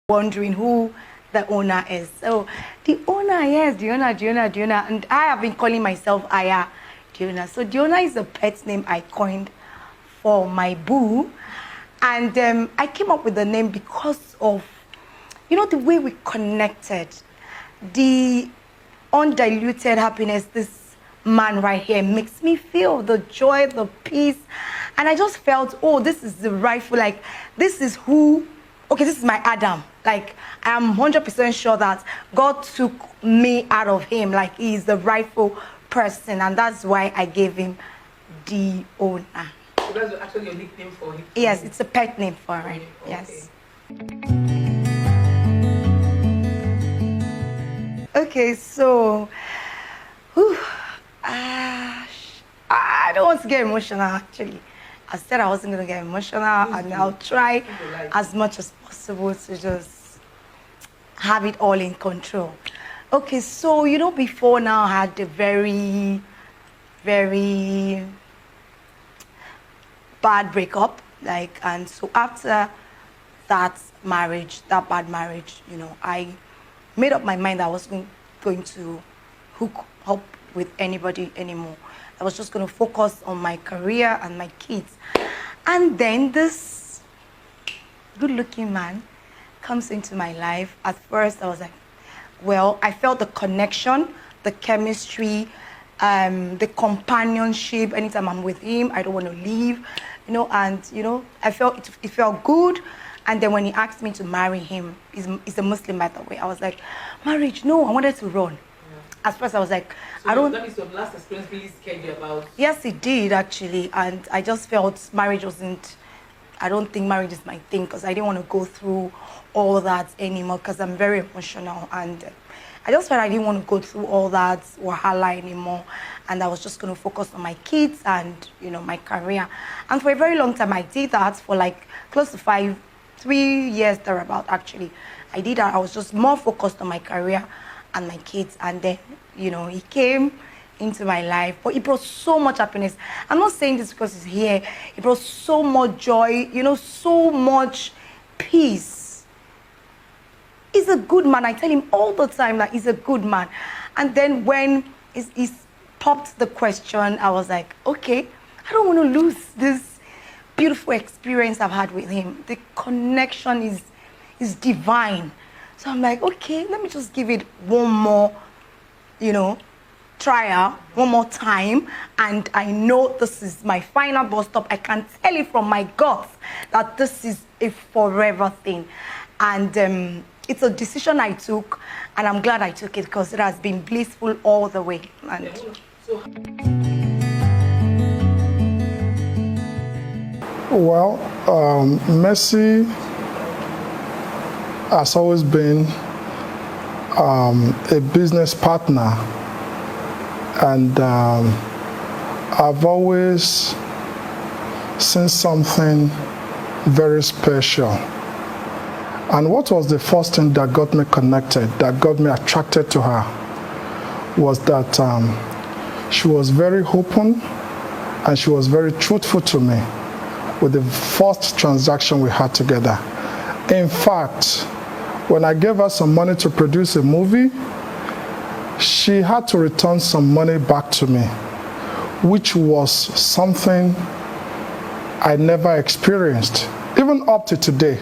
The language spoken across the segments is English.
wondering who the owner is. So the owner, yes, the owner, and I have been calling myself Aya Diona. So Diona is a pet name I coined for my boo, and I came up with the name because of, you know, the way we connected, the undiluted happiness this man right here makes me feel, the joy, the peace, and I just felt, oh, this is the rightful, like, this is who, okay, this is my Adam. Like, I am 100% sure that God took me out of him, like, he is the rightful person, and that's why I gave him the owner. So that's actually your nickname for him? Yes, it's a pet name for him. Okay. Yes. Okay, so I don't want to get emotional, actually. I said I wasn't going to get emotional, and I'll try as much as possible to just have it all in control. Okay, so, you know, before now I had a very, very bad breakup, like, and so after that marriage, that bad marriage, you know, I made up my mind that I wasn't going to hook up with anybody anymore. I was just going to focus on my career and my kids. And then this good-looking man comes into my life. At first, I was like, well, I felt the connection, the chemistry, the companionship. Anytime I'm with him, I don't want to leave, you know, and, you know, I felt it felt good. And then when he asked me to marry him, he's a Muslim, by the way, I was like, marriage, no, I wanted to run. At first, I was like, so I don't... That means your last experience really scared you about... Yes, it did, actually. And I just felt marriage wasn't... I don't think marriage is my thing, because I didn't want to go through all that anymore, because I'm very emotional. And I just felt I didn't want to go through all that wahala anymore. And I was just going to focus on my kids and, you know, my career. And for a very long time, I did that for like close to 3 years thereabout, actually. I did that. I was just more focused on my career and my kids, and then, you know, he came into my life, but he brought so much happiness. I'm not saying this because he's here. He brought so much joy, you know, so much peace. He's a good man. I tell him all the time that he's a good man. And then when he's popped the question, I was like, okay, I don't want to lose this beautiful experience I've had with him. The connection is divine. So I'm like, okay, let me just give it one more, you know, trial, one more time. And I know this is my final bus stop. I can tell it from my guts that this is a forever thing. And it's a decision I took, and I'm glad I took it, because it has been blissful all the way. And well, Mercy has always been a business partner, and I've always seen something very special. And what was the first thing that got me connected, that got me attracted to her, was that she was very open and she was very truthful to me with the first transaction we had together. In fact, when I gave her some money to produce a movie, she had to return some money back to me, which was something I never experienced. Even up to today,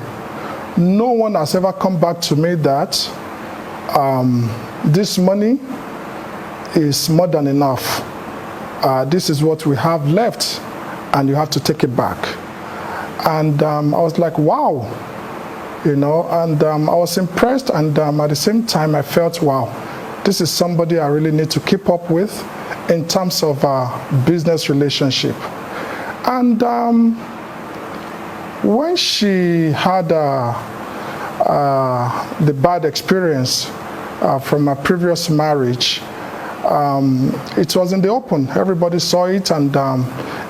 no one has ever come back to me that this money is more than enough. This is what we have left, and you have to take it back. And I was like, wow. You know, and I was impressed, and at the same time I felt, wow, this is somebody I really need to keep up with in terms of business relationship. And when she had the bad experience from her previous marriage, it was in the open. Everybody saw it, and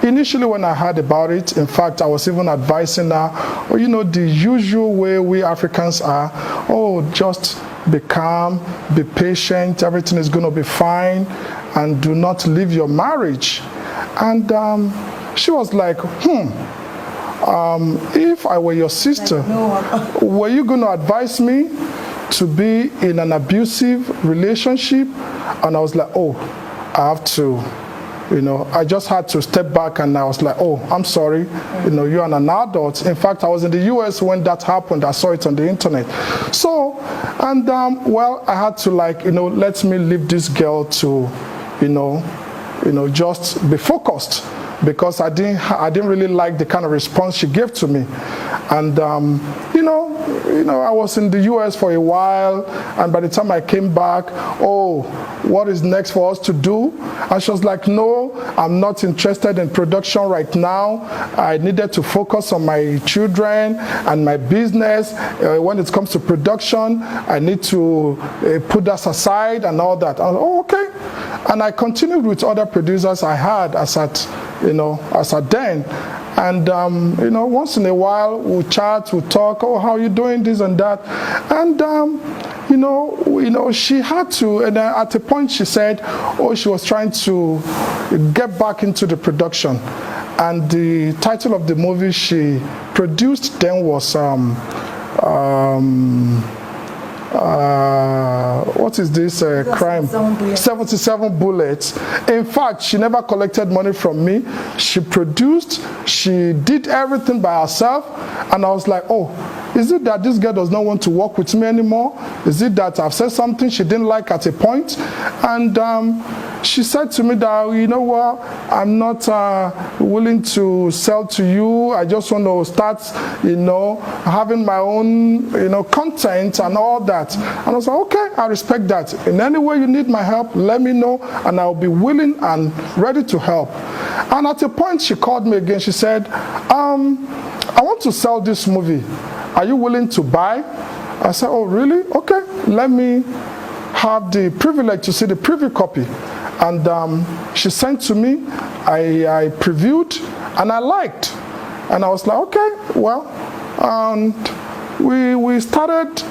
initially when I heard about it, in fact, I was even advising her, oh, you know, the usual way we Africans are, oh, just be calm, be patient, everything is going to be fine, and do not leave your marriage. And she was like, if I were your sister, were you going to advise me to be in an abusive relationship? And I was like, oh, I have to, I just had to step back, and I was like, oh, I'm sorry, you're an adult. In fact, I was in the US when that happened. I saw it on the internet. So, and well, I had to let me leave this girl to, just be focused, because I didn't really like the kind of response she gave to me. And I was in the US for a while, and by the time I came back, oh, what is next for us to do? And she was like, no, I'm not interested in production right now. I needed to focus on my children and my business. When it comes to production, I need to put that aside and all that. I was like, oh, okay. And I continued with other producers I had as at then. And once in a while we'll chat, we'll talk, oh, how are you doing, this and that. And she had to, and at a point she said, oh, she was trying to get back into the production. And the title of the movie she produced then was what is this crime? 77 Bullets. In fact, she never collected money from me. She produced, she did everything by herself, and I was like, oh, is it that this girl does not want to work with me anymore? Is it that I've said something she didn't like at a point? And she said to me that, you know what, I'm not willing to sell to you. I just want to start, having my own, content and all that. And I was like, okay, I respect that. In any way you need my help, let me know, and I'll be willing and ready to help. And at a point she called me again. She said, I want to sell this movie. Are you willing to buy? I said, oh, really? Okay, let me have the privilege to see the preview copy. And she sent to me, I previewed, and I liked. And I was like, okay, well, and we started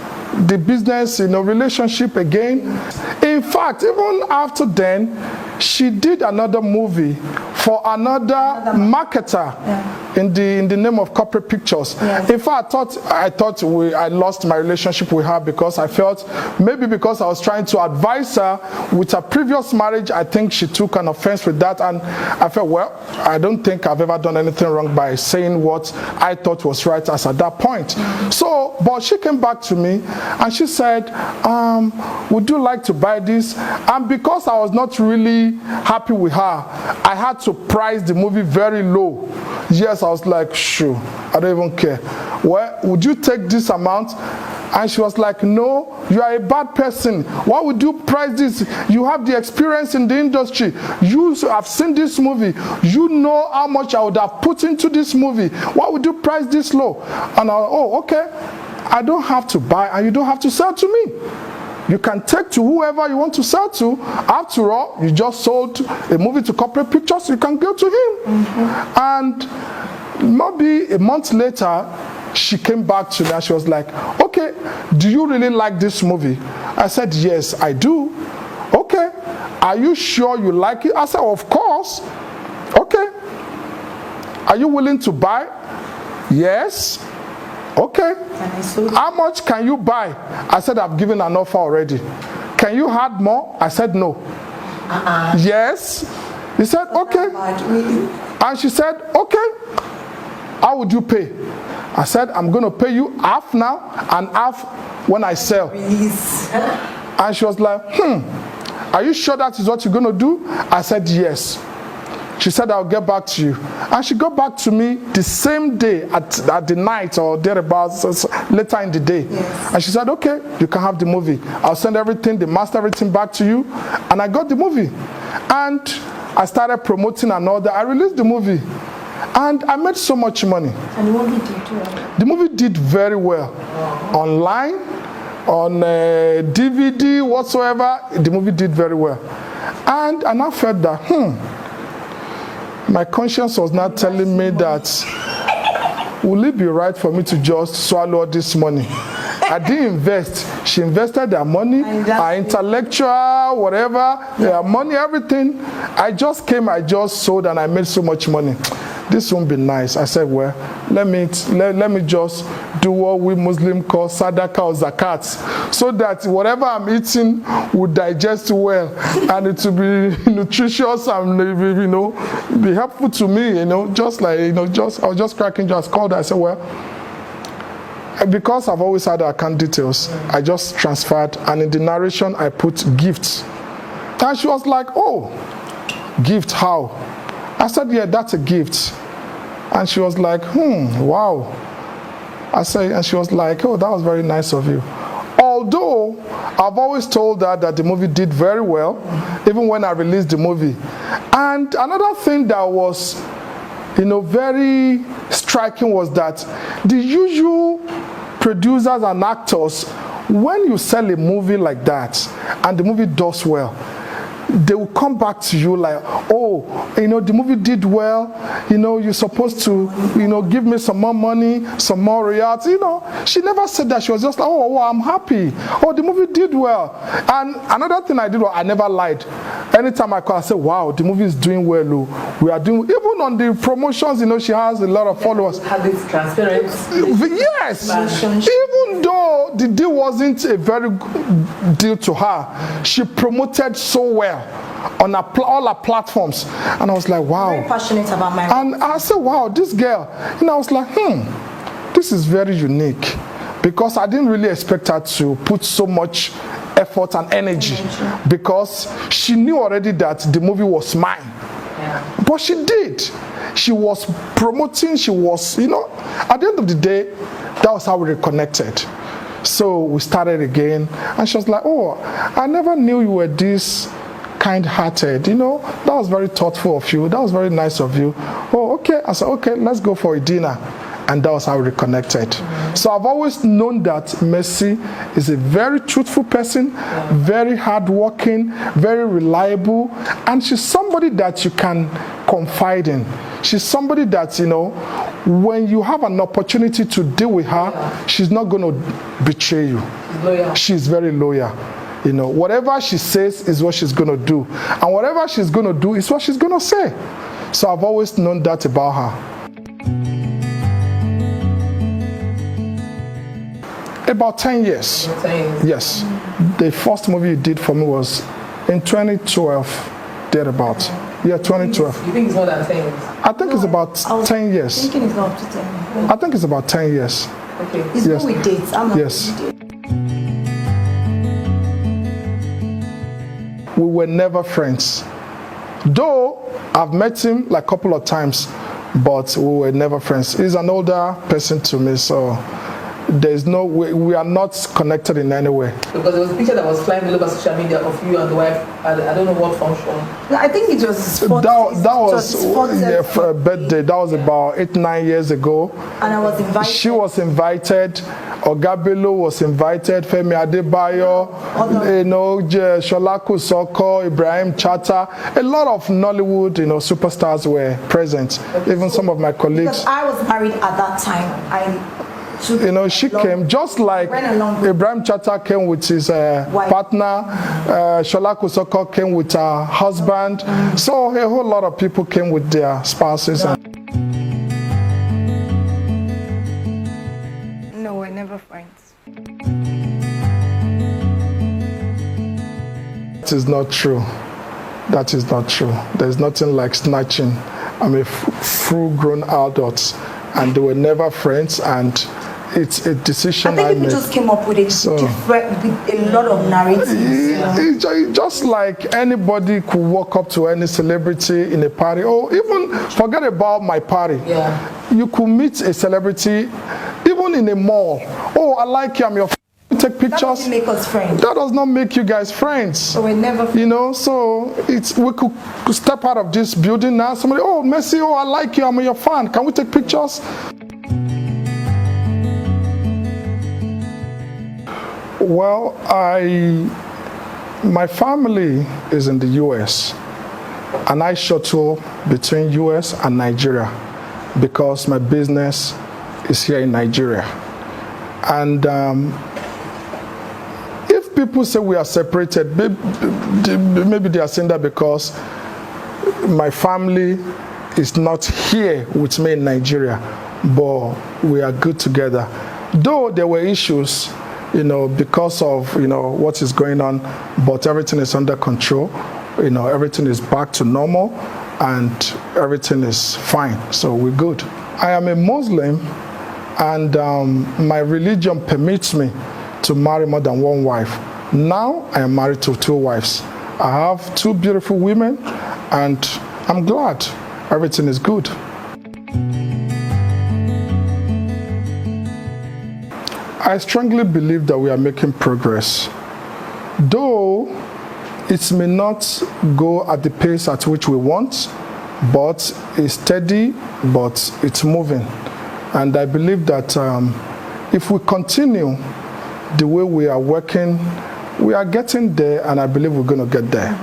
the business, relationship again. In fact, even after then, she did another movie for another marketer, in the name of Corporate Pictures. Yes. In fact, I thought I lost my relationship with her, because I felt maybe because I was trying to advise her with her previous marriage, I think she took an offense with that, and I felt, well, I don't think I've ever done anything wrong by saying what I thought was right as at that point. Mm-hmm. So, but she came back to me and she said, would you like to buy this? And because I was not really happy with her, I had to price the movie very low. Yes, I was like, sure, I don't even care. Well, would you take this amount? And she was like, no, you are a bad person. Why would you price this? You have the experience in the industry. You have seen this movie. You know how much I would have put into this movie. Why would you price this low? And I was, oh, okay. I don't have to buy, and you don't have to sell to me. You can take to whoever you want to sell to. After all, you just sold a movie to Corporate Pictures, you can go to him. Mm-hmm. And maybe a month later, she came back to me and she was like, okay, do you really like this movie? I said, yes, I do. Okay, are you sure you like it? I said, of course. Okay. Are you willing to buy? Yes. Okay. How much can you buy? I said, I've given an offer already. Can you add more? I said, no. Yes. He said, okay. And she said, okay. How would you pay? I said, I'm going to pay you half now and half when I sell. And she was like, are you sure that is what you're going to do? I said, yes. She said, I'll get back to you. And she got back to me the same day at the night or thereabouts, later in the day. Yes. And she said, okay, you can have the movie. I'll send everything, the master everything back to you. And I got the movie. And I started promoting and all that. I released the movie. And I made so much money. And the movie did well? The movie did very well. Online, on DVD, whatsoever, the movie did very well. And I felt that, my conscience was not telling me that, will it be right for me to just swallow all this money? I didn't invest. She invested her money, her intellectual, whatever, her money, everything. I just came, I just sold, and I made so much money. this won't be nice. I said, well, let me just do what we Muslims call sadaqah or zakat, so that whatever I'm eating would digest well and it will be nutritious and be helpful to me. Just like I was just cracking. Just called her. I said, well, because I've always had account details, I just transferred, and in the narration I put gifts. And she was like, oh, gift, how? I said, yeah, that's a gift. And she was like, wow. I said, and she was like, oh, that was very nice of you. Although I've always told her that the movie did very well, even when I released the movie. And another thing that was, very striking was that the usual producers and actors, when you sell a movie like that and the movie does well, they will come back to you like, oh, the movie did well, you're supposed to, give me some more money, some more royalties. She never said that. She was just like, oh, I'm happy. Oh, the movie did well. And another thing I did was I never lied. Anytime I call, I say, wow, the movie is doing well. We are doing, even on the promotions, she has a lot of followers. Have this transparency. Yes. Even though the deal wasn't a very good deal to her, she promoted so well on all our platforms, and I was like, wow. Very passionate about my. And I said, wow, this girl. I was like, this is very unique, because I didn't really expect her to put so much effort and energy, because she knew already that the movie was mine. Yeah. But she did. She was promoting. She was, at the end of the day, that was how we reconnected. So we started again, and she was like, oh, I never knew you were this kind-hearted, that was very thoughtful of you, that was very nice of you. Oh, okay. I said, okay, let's go for a dinner. And that was how we reconnected. So I've always known that Mercy is a very truthful person, very hardworking, very reliable, and she's somebody that you can confide in. She's somebody that, when you have an opportunity to deal with her, she's not going to betray you. She's very loyal. Whatever she says is what she's going to do. And whatever she's going to do is what she's going to say. So I've always known that about her. About 10 years. 10 years. Yes. The first movie you did for me was in 2012, thereabout. Yeah, 2012. You think it's more than 10 years? I think it's about 10 years. Thinking it's not up to 10 years. I think it's about 10 years. Okay. It's yes. With dates. I'm not yes. We were never friends. Though I've met him like a couple of times, but we were never friends. He's an older person to me, so there's no way, we are not connected in any way. Because there was a picture that was flying all over social media of you and the wife. I don't know what function. I think it was that was for a birthday. That was about 8-9 years ago. And I was invited. She was invited. Ogabelo was invited. Femi Adebayo, Shola Kosoko, Ibrahim Chata. A lot of Nollywood, superstars were present. Even some of my colleagues. Because I was married at that time. She came just like Ibrahim Chata came with his partner, Shola Kosoko came with her husband. So a whole lot of people came with their spouses. No, we're never friends. That is not true. That is not true. There's nothing like snatching. I'm a full-grown adult, and they were never friends, and it's a decision I think people just came up with a lot of narratives. Just like anybody could walk up to any celebrity in a party, or even forget about my party. Yeah. You could meet a celebrity even in a mall. Oh, I like you, I'm your friend. Take pictures. That doesn't make us friends. That does not make you guys friends. So we're never friends. So we could step out of this building now. Somebody, oh, Messi, oh, I like you, I'm your fan. Can we take pictures? Well, my family is in the US, and I shuttle between US and Nigeria because my business is here in Nigeria. And if people say we are separated, maybe they are saying that because my family is not here with me in Nigeria, but we are good together. Though there were issues, because of, what is going on, but everything is under control. Everything is back to normal and everything is fine. So we're good. I am a Muslim, and my religion permits me to marry more than one wife. Now I am married to 2 wives. I have 2 beautiful women, and I'm glad everything is good. I strongly believe that we are making progress. Though it may not go at the pace at which we want, but it's steady, but it's moving. And I believe that if we continue the way we are working, we are getting there, and I believe we're going to get there.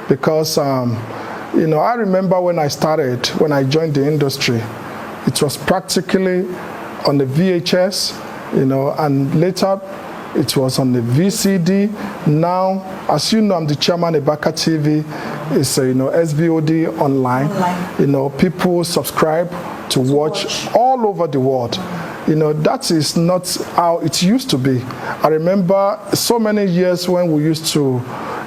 Because, I remember when I joined the industry, it was practically on the VHS, and later it was on the VCD. Now, as you know, I'm the chairman of Baka TV. It's SVOD online. People subscribe to watch all over the world. That is not how it used to be. I remember so many years when we used to,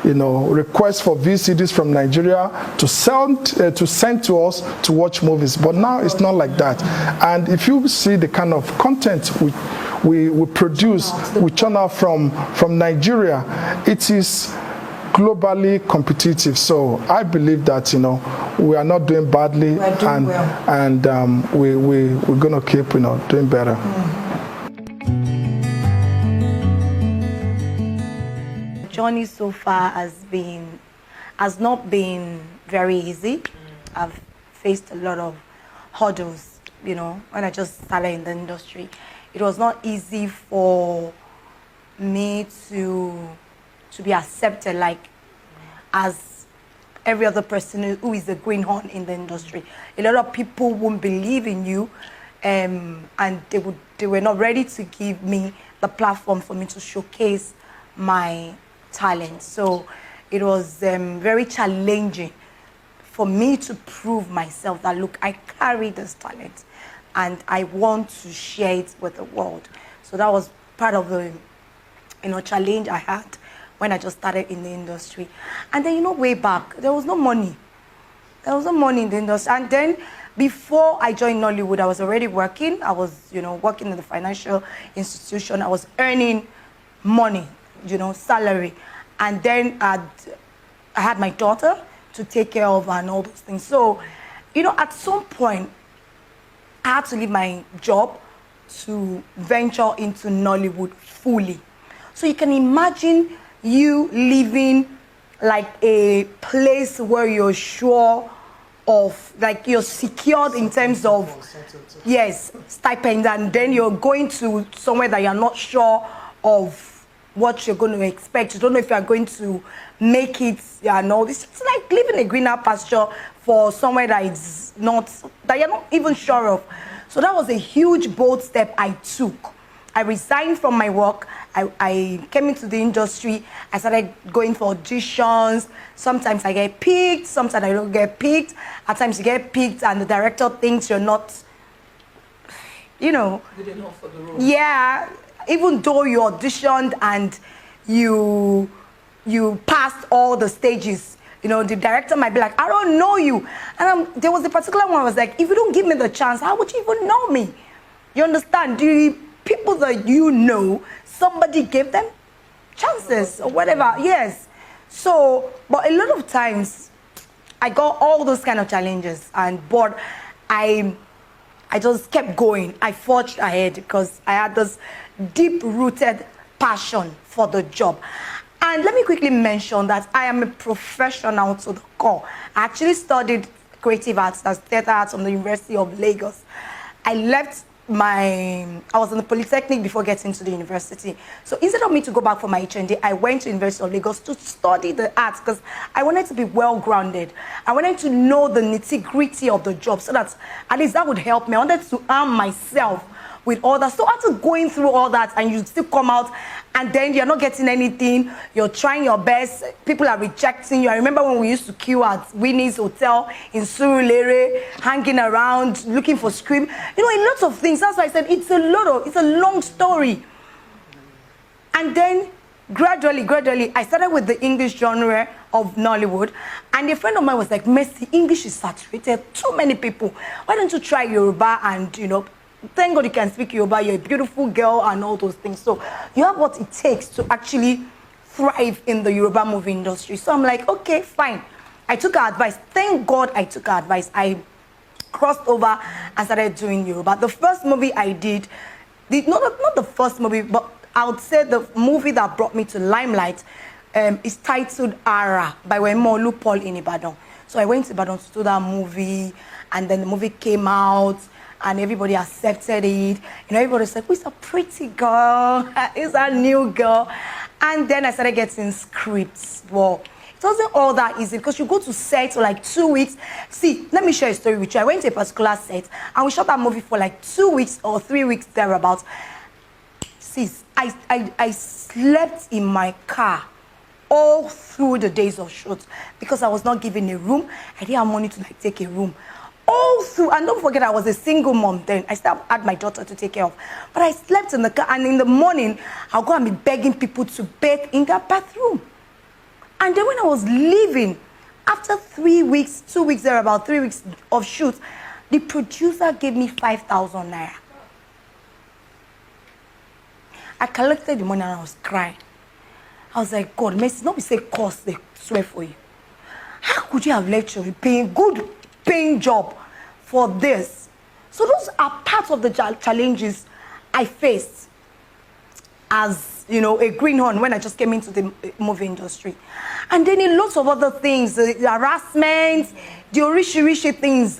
request for VCDs from Nigeria to send to us to watch movies. But now it's not like that. And if you see the kind of content we produce, we churn out from Nigeria, it is globally competitive. So I believe that we are not doing badly, and we're gonna keep doing better. The journey so far has not been very easy. I've faced a lot of hurdles. When I just started in the industry, it was not easy for me to be accepted as every other person who is a greenhorn in the industry. A lot of people won't believe in you, and they were not ready to give me the platform for me to showcase my talent. So it was very challenging for me to prove myself that, look, I carry this talent and I want to share it with the world. So that was part of the challenge I had when I just started in the industry. And then, way back, there was no money. There was no money in the industry. And then before I joined Nollywood, I was already working. I was, working in the financial institution. I was earning money, salary. And then I had my daughter to take care of and all those things. So, at some point, I had to leave my job to venture into Nollywood fully. So you can imagine you living like a place where you're sure of, you're secured in terms of, yes, stipend, and then you're going to somewhere that you're not sure of what you're going to expect. You don't know if you're going to make it, It's like living a greener pasture for somewhere that you're not even sure of. So that was a huge, bold step I took. I resigned from my work. I came into the industry. I started going for auditions. Sometimes I get picked, sometimes I don't get picked. At times you get picked and the director thinks you're not, They didn't offer the role. Yeah, even though you auditioned and you passed all the stages, the director might be like, I don't know you. And there was a particular one I was like, if you don't give me the chance, how would you even know me? You understand? The people that somebody gave them chances or whatever. Yes. So, but a lot of times I got all those kind of challenges, but I just kept going. I forged ahead because I had this deep-rooted passion for the job. And let me quickly mention that I am a professional to the core. I actually studied creative arts, that's theater arts, from the University of Lagos. I was in the Polytechnic before getting to the university. So instead of me to go back for my HND, I went to University of Lagos to study the arts because I wanted to be well-grounded. I wanted to know the nitty-gritty of the job so that at least that would help me. I wanted to arm myself with all that. So after going through all that and you still come out and then you're not getting anything, you're trying your best, people are rejecting you. I remember when we used to queue at Winnie's Hotel in Surulere, hanging around, looking for script. You know, a lot of things. That's why I said it's a long story. And then gradually, I started with the English genre of Nollywood. And a friend of mine was like, Mercy, English is saturated. Too many people. Why don't you try Yoruba and, you know, thank God you can speak Yoruba. You're a beautiful girl and all those things. So you have what it takes to actually thrive in the Yoruba movie industry. So I'm like, okay, fine. I took her advice. Thank God I took her advice. I crossed over and started doing Yoruba. The first movie I did, not the first movie, but I would say the movie that brought me to limelight is titled Ara by Wemolu Paul in Ibadan. So I went to Ibadan to do that movie, and then the movie came out, and everybody accepted it. You know, everybody said, "Who's a pretty girl? Is a new girl?" And then I started getting scripts. Well, it wasn't all that easy because you go to set for like 2 weeks. See, let me share a story with you. I went to a particular set, and we shot that movie for like 2 weeks or 3 weeks thereabouts. Sis, I slept in my car all through the days of shoot because I was not given a room. I didn't have money to like take a room. All through, and don't forget I was a single mom then. I still had my daughter to take care of. But I slept in the car, and in the morning, I'll go and be begging people to bathe in their bathroom. And then when I was leaving, after 3 weeks, 2 weeks there, about 3 weeks of shoot, the producer gave me 5,000 naira. I collected the money and I was crying. I was like, God, Mercy, not be say cost, they swear for you. How could you have left your good paying job for this? So those are parts of the challenges I faced as, you know, a greenhorn when I just came into the movie industry. And then in lots of other things, the harassment, the rishi things,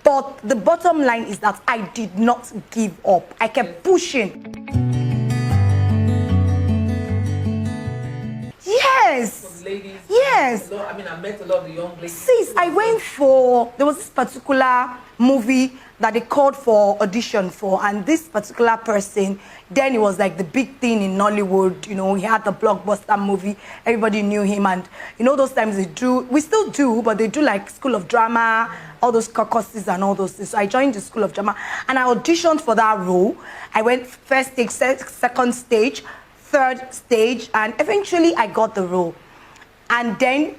but the bottom line is that I did not give up. I kept pushing. Yes. Ladies, yes. I mean, I met a lot of the young ladies. Sis, I went for, there was this particular movie that they called for audition for, and this particular person, then it was like the big thing in Nollywood. You know, he had the blockbuster movie. Everybody knew him, and you know those times they do, we still do, but they do like School of Drama, all those caucuses and all those things. So I joined the School of Drama, and I auditioned for that role. I went first stage, second stage, third stage, and eventually I got the role. And then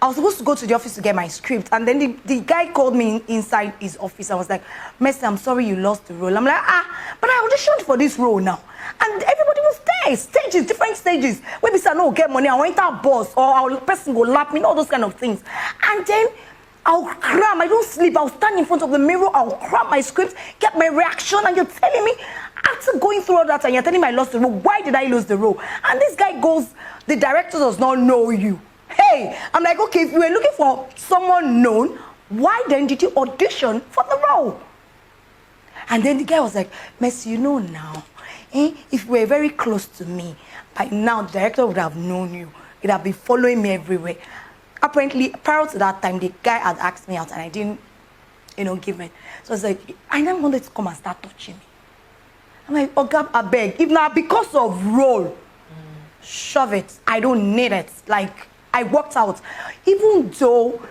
I was supposed to go to the office to get my script, and then the guy called me inside his office. I was like, Mercy, I'm sorry you lost the role. I'm like, but I auditioned for this role now. And everybody was there, stages, different stages. Maybe say, no, get money, I went out boss, or our person go lap me, all those kind of things. And then I'll cram, I don't sleep, I'll stand in front of the mirror, I'll cram my script, get my reaction, and you're telling me, after going through all that, and you're telling me I lost the role, why did I lose the role? And this guy goes, the director does not know you. Hey, I'm like, okay, if you were looking for someone known, why then did you audition for the role? And then the guy was like, Mercy, you know now, if you were very close to me, by now the director would have known you. He'd have been following me everywhere. Apparently, prior to that time, the guy had asked me out and I didn't, you know, give it. So I was like, I never wanted to come and start touching me. I'm like, oh God, I beg. If not because of role, shove it. I don't need it. Like, I walked out. Even though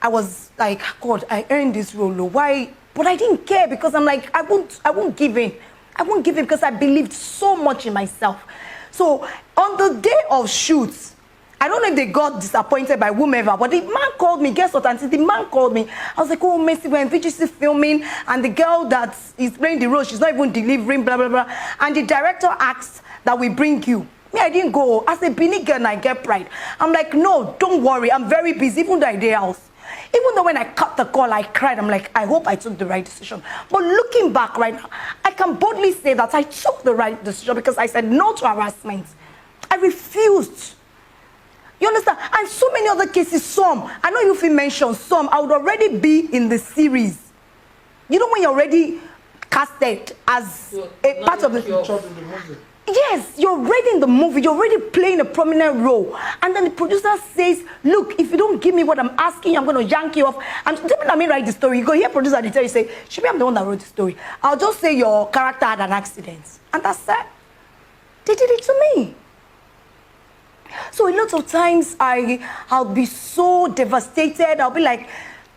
I was like, God, I earned this role. Why? But I didn't care because I'm like, I won't give in. I won't give in because I believed so much in myself. So on the day of shoots, I don't know if they got disappointed by whomever, but the man called me. Guess what, Auntie? The man called me. I was like, oh, Mercy, we're in VGC filming, and the girl that is playing the role, she's not even delivering, blah, blah, blah. And the director asked that we bring you. Me, I didn't go. As a Benin girl, I get pride. I'm like, no, don't worry. I'm very busy, even though I did house. Even though when I cut the call, I cried. I'm like, I hope I took the right decision. But looking back right now, I can boldly say that I took the right decision because I said no to harassment. I refused. You understand? And so many other cases, some, I know if you mentioned some, I would already be in the series. You know when you're already casted as a part of the movie. Yes, you're already in the movie, you're already playing a prominent role. And then the producer says, look, if you don't give me what I'm asking you, I'm going to yank you off. And when I write the story, you go hear producer, they tell you, say, maybe I'm the one that wrote the story. I'll just say your character had an accident. And that's it. They did it to me. So a lot of times I'll be so devastated. I'll be like,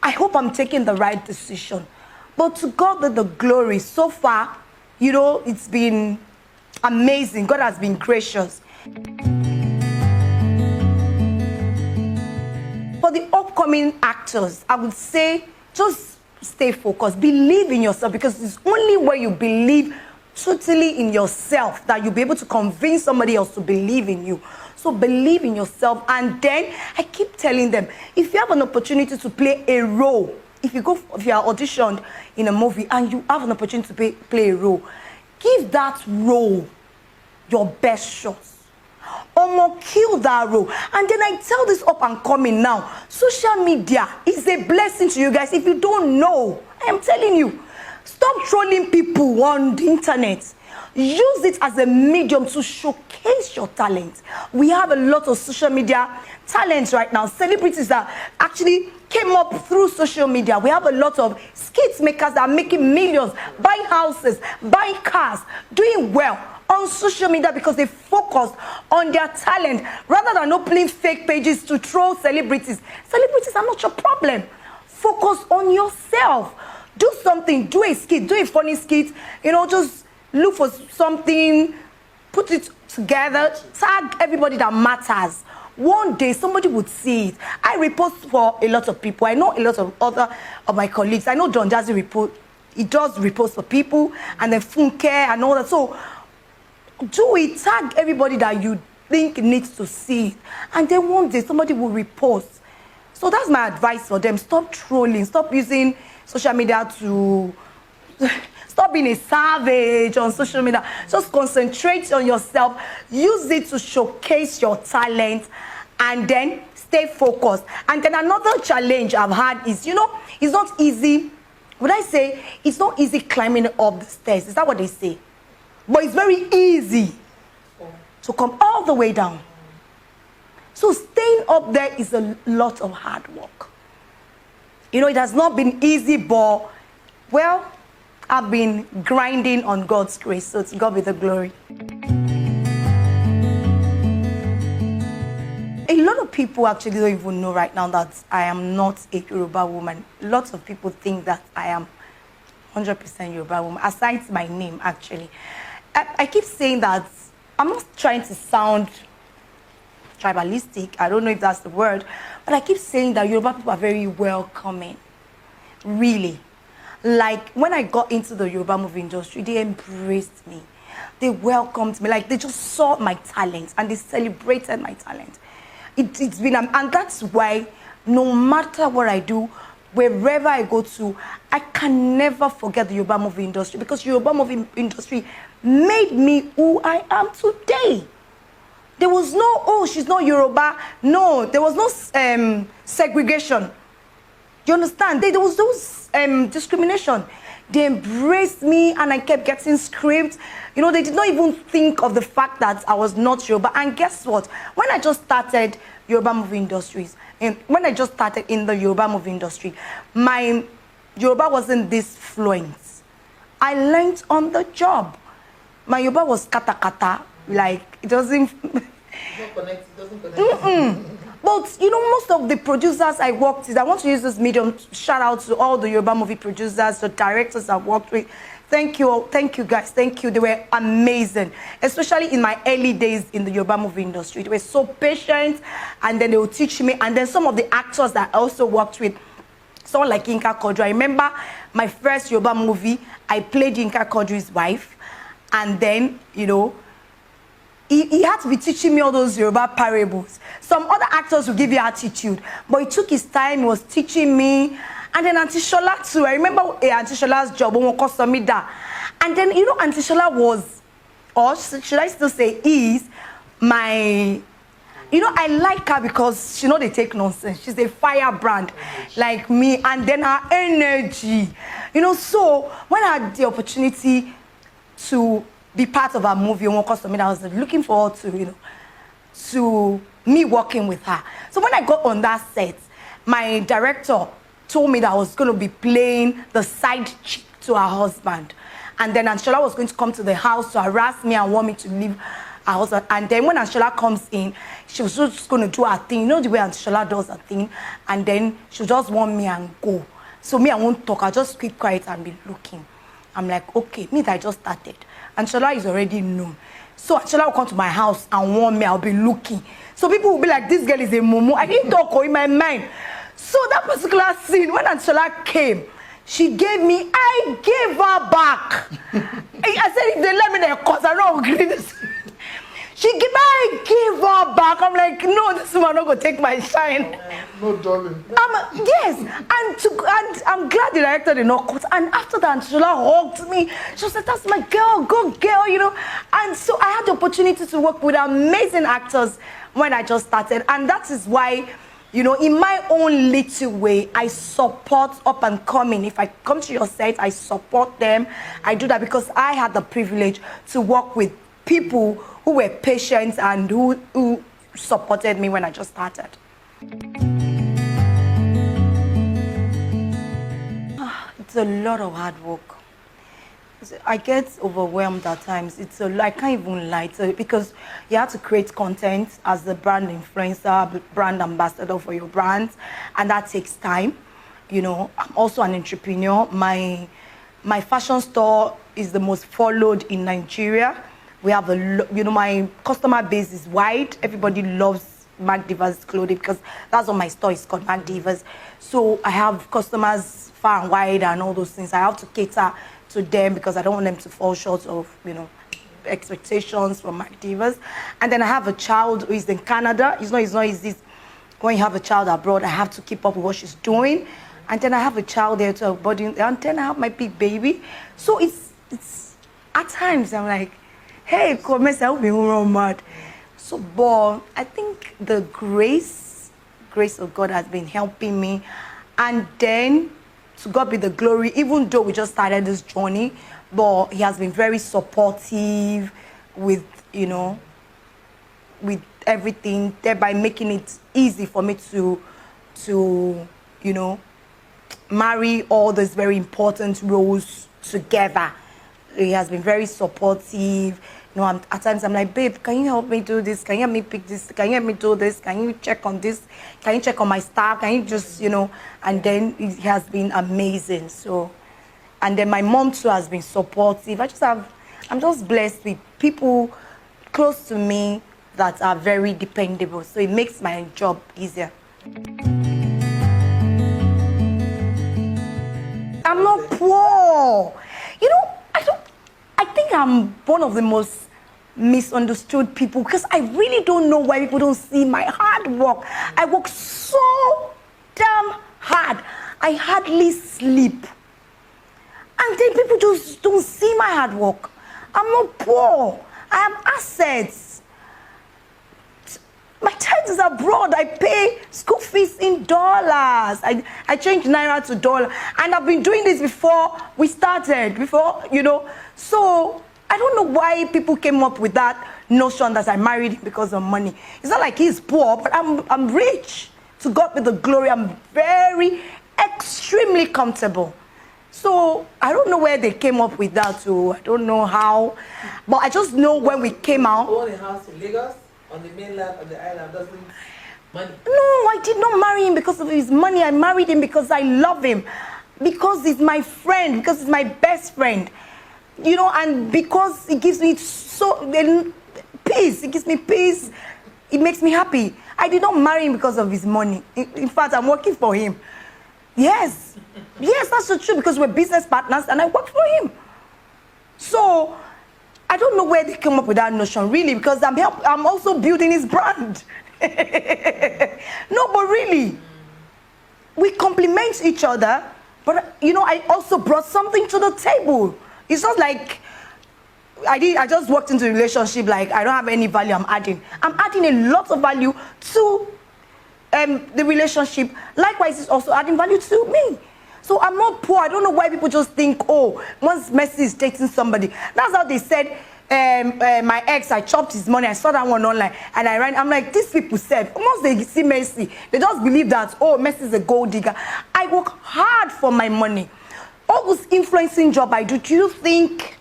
I hope I'm taking the right decision. But to God be the glory. So far, you know, it's been amazing. God has been gracious. For the upcoming actors, I would say just stay focused. Believe in yourself, because it's only when you believe totally in yourself that you'll be able to convince somebody else to believe in you. So believe in yourself. And then I keep telling them, if you have an opportunity to play a role, if you are auditioned in a movie and you have an opportunity to play a role, give that role your best shot. Almost kill that role. And then I tell this up and coming now, social media is a blessing to you guys. If you don't know, I am telling you, stop trolling people on the internet. Use it as a medium to showcase your talent. We have a lot of social media talents right now. Celebrities that actually came up through social media. We have a lot of skit makers that are making millions, buying houses, buying cars, doing well on social media because they focus on their talent rather than opening fake pages to troll celebrities. Celebrities are not your problem. Focus on yourself. Do something. Do a skit. Do a funny skit. You know, just look for something, put it together, tag everybody that matters. One day, somebody would see it. I repost for a lot of people. I know a lot of other of my colleagues. I know John Jazzy repost. He does repost for people, and then Funke and all that. So, do it. Tag everybody that you think needs to see it. And then one day, somebody will repost. So, that's my advice for them. Stop trolling. Stop using social media to... Stop being a savage on social media. Just concentrate on yourself. Use it to showcase your talent and then stay focused. And then another challenge I've had is, you know, it's not easy. Would I say it's not easy climbing up the stairs? Is that what they say? But it's very easy to come all the way down. So staying up there is a lot of hard work. You know, it has not been easy, but, well, I've been grinding on God's grace, so to God be the glory. A lot of people actually don't even know right now that I am not a Yoruba woman. Lots of people think that I am 100% Yoruba woman, aside my name, actually. I keep saying that I'm not trying to sound tribalistic. I don't know if that's the word, but I keep saying that Yoruba people are very welcoming, really. Like, when I got into the Yoruba movie industry, they embraced me. They welcomed me. Like, they just saw my talent and they celebrated my talent. It's been, and that's why no matter what I do, wherever I go to, I can never forget the Yoruba movie industry, because Yoruba movie industry made me who I am today. There was no, oh, she's not Yoruba. No, there was no segregation. You understand? There was those discrimination. They embraced me and I kept getting scripts. You know, they did not even think of the fact that I was not Yoruba. And guess what? When I just started Yoruba movie industries, and when I just started in the Yoruba movie industry, my Yoruba wasn't this fluent. I learned on the job. My Yoruba was kata kata, like it doesn't... It doesn't connect. But, you know, most of the producers I worked with, I want to use this medium to shout out to all the Yoruba movie producers, the directors I've worked with. Thank you guys, thank you. They were amazing, especially in my early days in the Yoruba movie industry. They were so patient, and then they would teach me. And then some of the actors that I also worked with, someone like Yinka Kodri. I remember my first Yoruba movie, I played Yinka Kodri's wife, and then, you know, he had to be teaching me all those Yoruba parables. Some other actors will give you attitude, but he took his time, he was teaching me. And then Auntie Shola too. I remember Auntie Shola's job, and then, you know, Auntie Shola was, or should I still say is, my, you know, I like her because she know they take nonsense. She's a firebrand like me, and then her energy. You know, so when I had the opportunity to be part of a movie on customer. I was looking forward to, you know, to me working with her. So when I got on that set, my director told me that I was going to be playing the side chick to her husband. And then Anshola was going to come to the house to harass me and want me to leave her husband. And then when Anshola comes in, she was just going to do her thing. You know the way Anshola does her thing? And then she just want me and go. So me, I won't talk. I'll just keep quiet and be looking. I'm like, okay, me that I just started. Anshola is already known. So Anshola will come to my house and warn me, I'll be looking. So people will be like, this girl is a mumu. I didn't talk in my mind. So that particular scene, when Anshola came, she gave me, I gave her back. I said, if they let me there, cause I don't agree this. I gave her back. I'm like, no, this woman not gonna take my shine. No, darling. Yes, and I'm glad the director did not cut. And after that, Anshola hugged me. She said, that's my girl, go girl, you know. And so I had the opportunity to work with amazing actors when I just started. And that is why, you know, in my own little way, I support up and coming. If I come to your set, I support them. I do that because I had the privilege to work with people who were patient and who supported me when I just started. It's a lot of hard work. I get overwhelmed at times. I can't even lie to it because you have to create content as the brand influencer, brand ambassador for your brand, and that takes time. You know, I'm also an entrepreneur. My fashion store is the most followed in Nigeria. We have my customer base is wide. Everybody loves Mac Divas clothing because that's what my store is called, Mac Divas. So I have customers far and wide and all those things. I have to cater to them because I don't want them to fall short of, you know, expectations from Mac Divas. And then I have a child who is in Canada. It's not easy when you have a child abroad. I have to keep up with what she's doing. And then I have a child there to body, and then I have my big baby. So it's at times I'm like, hey, come I hope you run mad. So, but I think the grace of God has been helping me. And then, to God be the glory, even though we just started this journey, but he has been very supportive with, you know, with everything, thereby making it easy for me to you know, marry all these very important roles together. He has been very supportive. You know, at times I'm like, babe, can you help me do this? Can you help me pick this? Can you help me do this? Can you check on this? Can you check on my staff? Can you just, you know? And then it has been amazing. So, and then my mom too has been supportive. I'm just blessed with people close to me that are very dependable. So it makes my job easier. I'm not poor. You know, I think I'm one of the most misunderstood people because I really don't know why people don't see my hard work. I work so damn hard. I hardly sleep. And then people just don't see my hard work. I'm not poor. I have assets. My child is abroad. I pay school fees in dollars. I change naira to dollar. And I've been doing this before we started, you know. So I don't know why people came up with that notion that I married him because of money. It's not like he's poor, but I'm rich. To God be the glory. I'm very, extremely comfortable. So I don't know where they came up with that too. I don't know how. But I just know when we came out. Own a house in Lagos? On the mainland, on the island, doesn't money? No, I did not marry him because of his money. I married him because I love him. Because he's my friend. Because he's my best friend. You know, and because it gives me peace. It gives me peace. It makes me happy. I did not marry him because of his money. In fact, I'm working for him. Yes. Yes, that's so true because we're business partners and I work for him. So I don't know where they came up with that notion, really, because I'm also building his brand. No, but really, we complement each other. But, you know, I also brought something to the table. It's not like I just walked into a relationship like I don't have any value I'm adding. I'm adding a lot of value to the relationship. Likewise, it's also adding value to me. So I'm not poor. I don't know why people just think, oh, once Messi is dating somebody. That's how they said my ex, I chopped his money. I saw that one online and I ran. I'm like, these people said, once they see Mercy, they just believe that, oh, Mercy is a gold digger. I work hard for my money. All this influencing job I do you think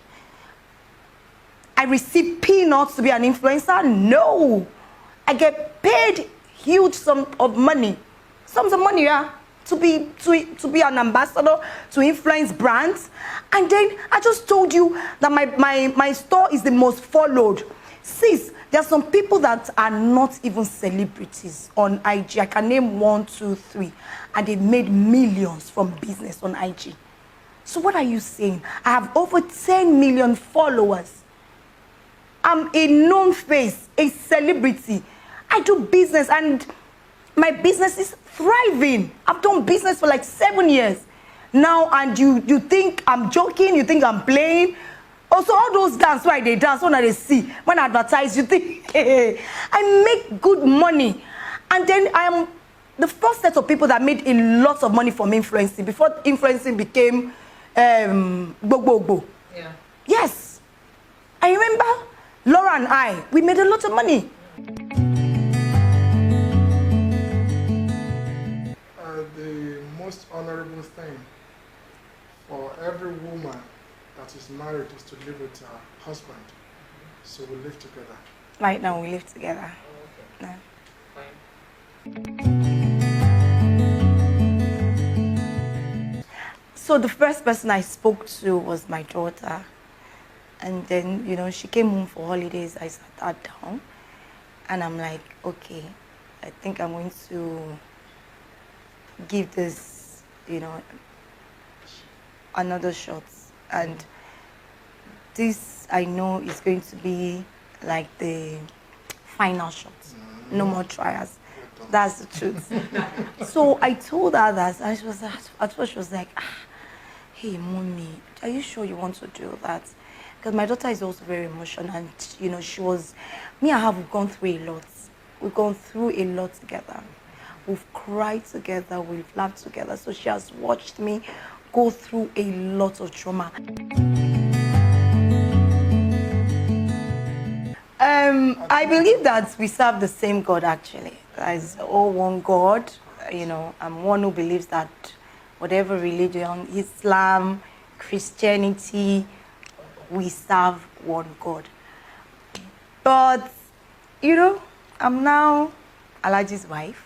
I receive peanuts to be an influencer? No. I get paid huge sums of money. Sums of money, yeah, to be an ambassador, to influence brands. And then I just told you that my store is the most followed. Sis, there are some people that are not even celebrities on IG. I can name 1, 2, 3. And they made millions from business on IG. So what are you saying? I have over 10 million followers. I'm a known face, a celebrity. I do business and my business is thriving. I've done business for like 7 years now, and you think I'm joking, you think I'm playing. Also, all those dance, why they dance, when they see, when I advertise, you think, hey, I make good money. And then I am the first set of people that made a lot of money from influencing, before influencing became go. Yeah. Yes. I remember Laura and I, we made a lot of money. The most honorable thing for every woman that is married is to live with her husband. So we live together. Right now, we live together. Oh, okay. Yeah. Fine. So the first person I spoke to was my daughter. And then, you know, she came home for holidays. I sat her down. And I'm like, okay, I think I'm going to give this, you know, another shot. And this, I know, is going to be like the final shot. No more trials. That's the truth. So I told her that, and she was, at first she was like, hey, mommy, are you sure you want to do that? Because my daughter is also very emotional, and, you know, she was, me and her, we've gone through a lot. We've gone through a lot together. We've cried together, we've laughed together. So she has watched me go through a lot of trauma. I believe that we serve the same God, actually. As all one God. You know, I'm one who believes that whatever religion, Islam, Christianity, we serve one God. But, you know, I'm now Alhaji's wife.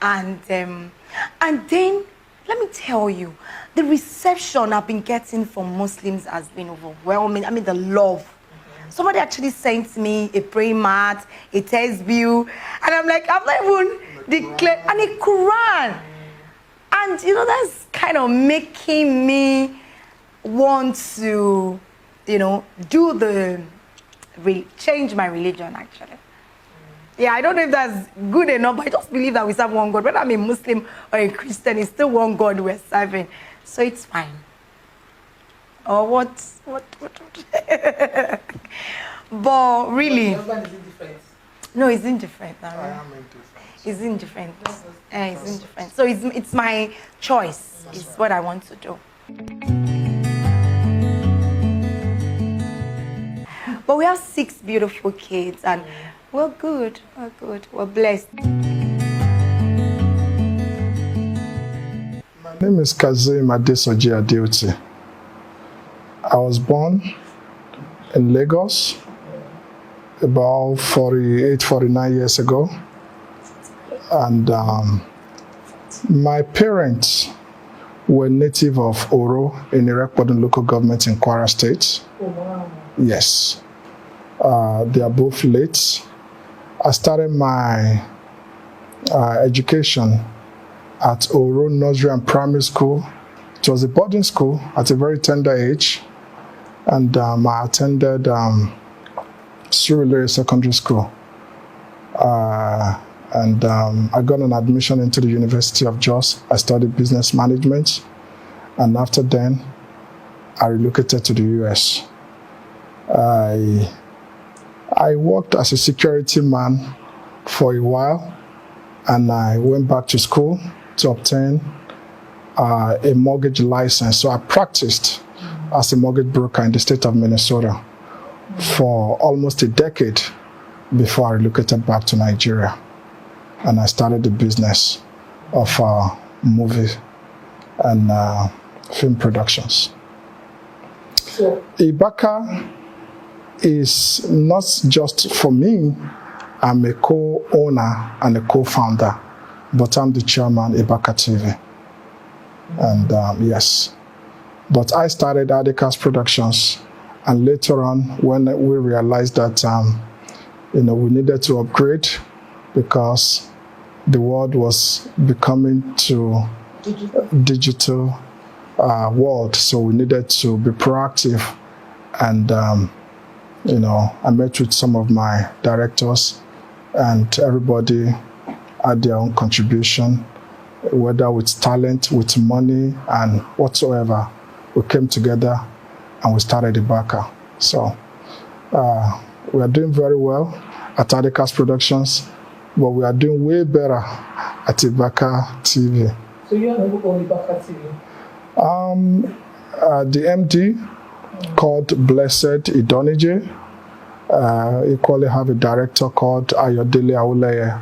And then, let me tell you, the reception I've been getting from Muslims has been overwhelming. I mean, the love. Somebody actually sent me a prayer mat, a tasbih, and I'm like, I've not even declared, and a Quran. And, you know, that's kind of making me want to, you know, change my religion, actually. Yeah, I don't know if that's good enough, but I just believe that we serve one God. Whether I'm a Muslim or a Christian, it's still one God we're serving. So it's fine. Or what? But really... Your husband is indifferent. No, it's indifferent. I am indifferent. It's indifferent. It's indifferent. So it's my choice. It's what I want to do. But we have 6 beautiful kids, and we're good. We're good. We're blessed. My name is KAZIM ADEOTI. I was born in Lagos about 49 years ago. And my parents were native of Oro in Irekpodun local government in Kwara State. Oh, wow. Yes. They are both late. I started my education at Oro Nursery and Primary School. It was a boarding school at a very tender age. And I attended Surulere Secondary School. And I got an admission into the University of Jos. I studied business management. And after then, I relocated to the US. I worked as a security man for a while, and I went back to school to obtain a mortgage license. So I practiced as a mortgage broker in the state of Minnesota. for almost a decade before I relocated back to Nigeria. And I started the business of movie and film productions. So, Ibaka is not just for me. I'm a co-owner and a co-founder, but I'm the chairman of Ibaka TV. And yes, but I started ADEOTI Productions, and later on, when we realized that we needed to upgrade because the world was becoming to digital world, so we needed to be proactive. And I met with some of my directors, and everybody had their own contribution, whether with talent, with money, and whatsoever. We came together and we started Ibaka. So we are doing very well at ADEOTI Productions, but we are doing way better at Ibaka TV. So you are the who own Ibaka TV? The MD called Blessed Idonije. Equally have a director called Ayodele Auleye,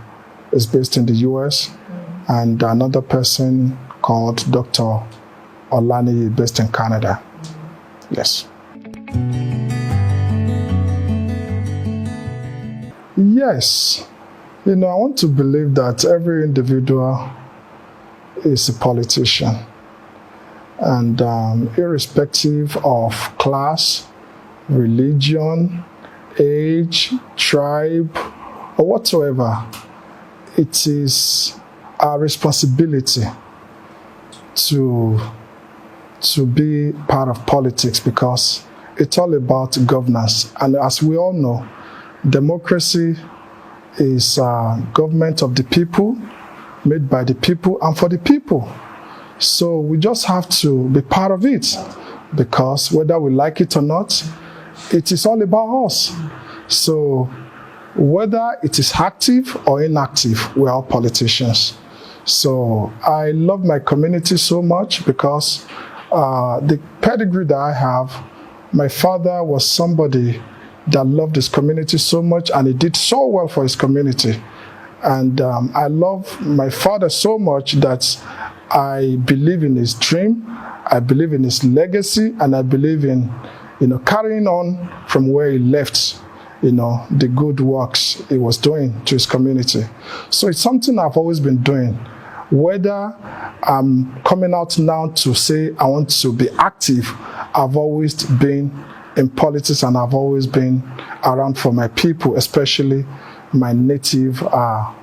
is based in the US, and another person called Dr. Olani, based in Canada. Yes. Yes. I want to believe that every individual is a politician. And irrespective of class, religion, age, tribe, or whatsoever, it is our responsibility to be part of politics, because it's all about governance. And as we all know, democracy is government of the people, made by the people and for the people. So we just have to be part of it, because whether we like it or not, it is all about us. So whether it is active or inactive, we are all politicians. So I love my community so much, because the pedigree that I have, my father was somebody that loved his community so much, and he did so well for his community. And I love my father so much that I believe in his dream, I believe in his legacy, and I believe in carrying on from where he left, the good works he was doing to his community. So it's something I've always been doing. Whether I'm coming out now to say I want to be active, I've always been in politics, and I've always been around for my people, especially my native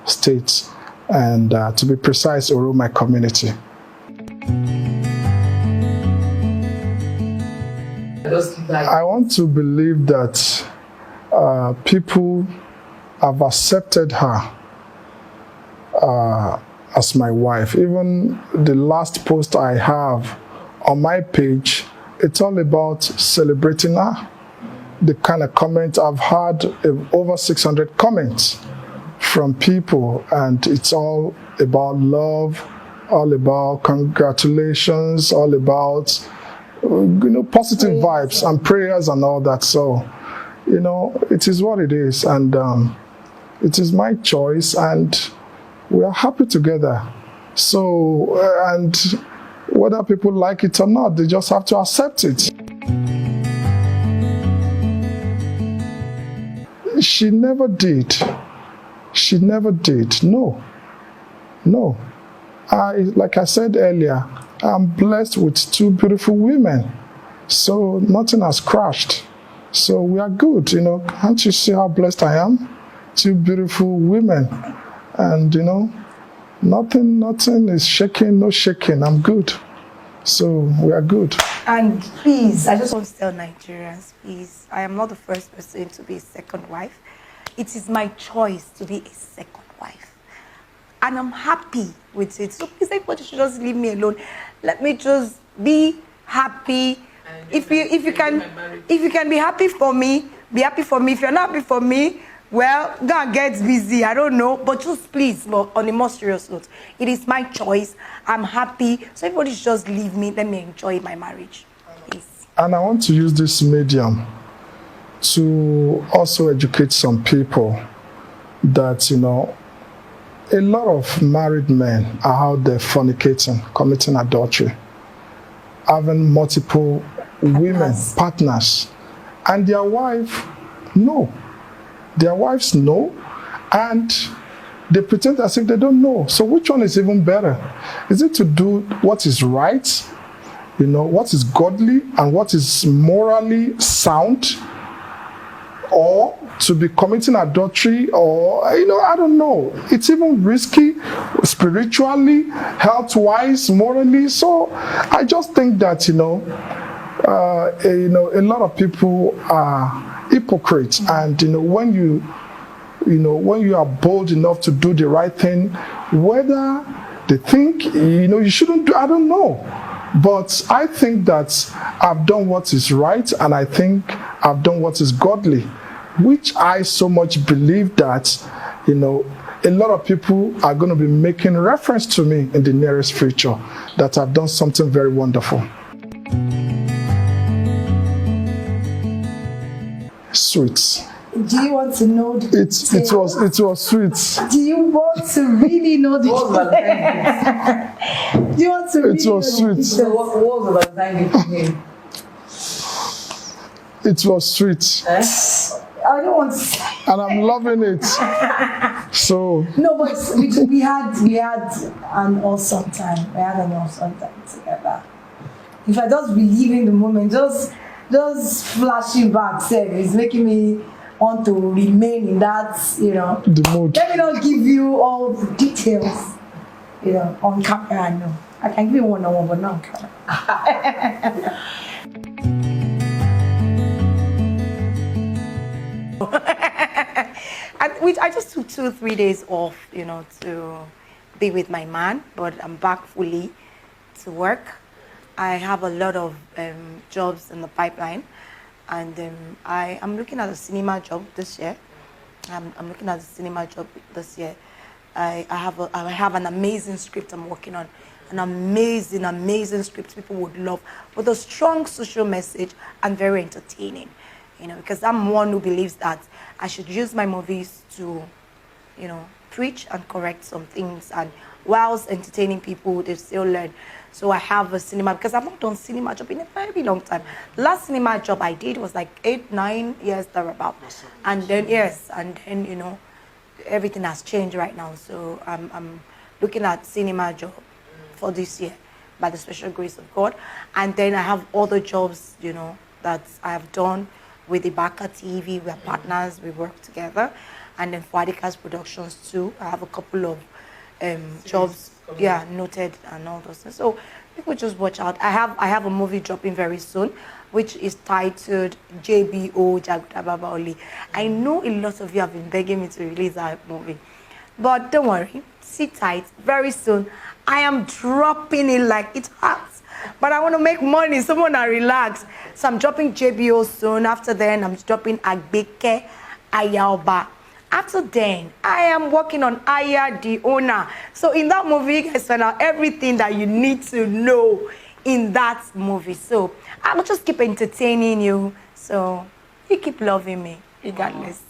state, and to be precise, Oro, my community. I want to believe that people have accepted her as my wife. Even the last post I have on my page, it's all about celebrating her. The kind of comment I've had, over 600 comments from people, and it's all about love, all about congratulations, all about positive vibes and prayers and all that. So it is what it is, and it is my choice, and we are happy together. So and whether people like it or not, they just have to accept it. She never did. She never did. No. Like I said earlier, I'm blessed with two beautiful women. So nothing has crashed. So we are good, Can't you see how blessed I am? Two beautiful women. And, nothing is shaking, no shaking. I'm good. So we are good. And please, I just want to tell Nigerians, please, I am not the first person to be a second wife. It is my choice to be a second wife. And I'm happy with it. So please, everybody should just leave me alone. Let me just be happy. If you can be happy for me, be happy for me. If you're not happy for me, well, go and get busy. I don't know. But just please, on a more serious note, it is my choice. I'm happy. So everybody should just leave me. Let me enjoy my marriage. Please. And I want to use this medium to also educate some people that, you know, a lot of married men are out there fornicating, committing adultery, having multiple women, partners, and their wife, no. Their wives know, and they pretend as if they don't know. So which one is even better? Is it to do what is right, you know, what is godly and what is morally sound, or to be committing adultery, or, you know, I don't know. It's even risky spiritually, health-wise, morally. So I just think that, you know, a lot of people are hypocrites, and, you know, when you are bold enough to do the right thing, whether they think, you know, you shouldn't do, I don't know. But I think that I've done what is right, and I think I've done what is godly, which I so much believe that, you know, a lot of people are going to be making reference to me in the nearest future, that I've done something very wonderful. Sweet. Do you want to know the details? It was sweet. Do you want to really know the details? Do you want to really It was know the sweet. details? So what was the Valentine gift to him? It was sweet. I don't want to say. And I'm loving it. So No, but we had an awesome time. We had an awesome time together. If I just believe in the moment, just flashing back, it's making me want to remain in that, you know. the mood. Let me not give you all the details, you know, on camera. No, I can give you one-on-one, but not on camera. I just took 2 or 3 days off, you know, to be with my man, but I'm back fully to work. I have a lot of jobs in the pipeline, and I'm looking at a cinema job this year. I'm looking at a cinema job this year. I have an amazing script I'm working on, an amazing script people would love, with a strong social message and very entertaining. You know, because I'm one who believes that I should use my movies to, you know, preach and correct some things, and whilst entertaining people, they still learn. So I have a cinema, because I've not done cinema job in a very long time. The last cinema job I did was like 8-9 years thereabout. And then, you know, everything has changed right now. So I'm looking at cinema job for this year by the special grace of God. And then I have other jobs, you know, that I have done with the Baka TV. We're partners, we work together. And then for Adika's Productions too, I have a couple of jobs, noted and all those things. So people just watch out. I have a movie dropping very soon, which is titled JBO Jaguda Babaoli. I know a lot of you have been begging me to release that movie, but don't worry, sit tight. Very soon, I am dropping it like it hurts. But I want to make money, so I want to relax. So I'm dropping JBO soon. After then, I'm dropping Agbeke Ayaoba. After then, I am working on Aya the Owner. So in that movie, you guys find out everything that you need to know in that movie. So I will just keep entertaining you. So you keep loving me regardless.